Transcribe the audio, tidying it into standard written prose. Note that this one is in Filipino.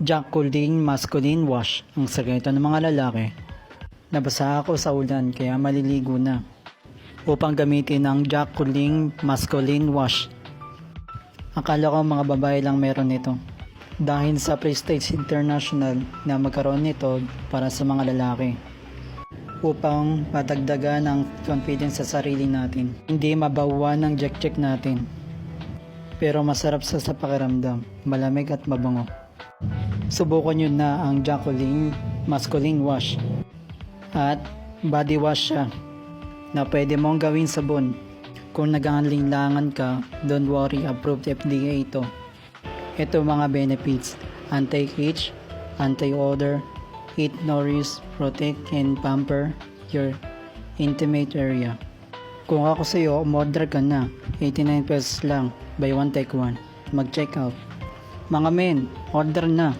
Jacqueline Masculine Wash, ang sekreto ng mga lalaki. Nabasa ako sa ulan kaya maliligo na. Upang gamitin ang Jacqueline Masculine Wash. Akala ko mga babae lang meron nito. Dahil sa Prestige International na magkaroon nito para sa mga lalaki. Upang madagdagan ang confidence sa sarili natin. Hindi mabawa ng check natin. Pero masarap sa pakiramdam, malamig at mabango. Subukan nyo na ang Jacqueline Masculine Wash at body wash siya na pwede mong gawin sabon. Kung nag-aalinlangan ka, don't worry, approved FDA ito. Ito mga benefits: anti-itch, anti-odor, it nourish, protect, and pamper your intimate area. Kung ako sa iyo, umorder ka na, 89 pesos lang, buy one take one, mag-check out. Mga men, order na.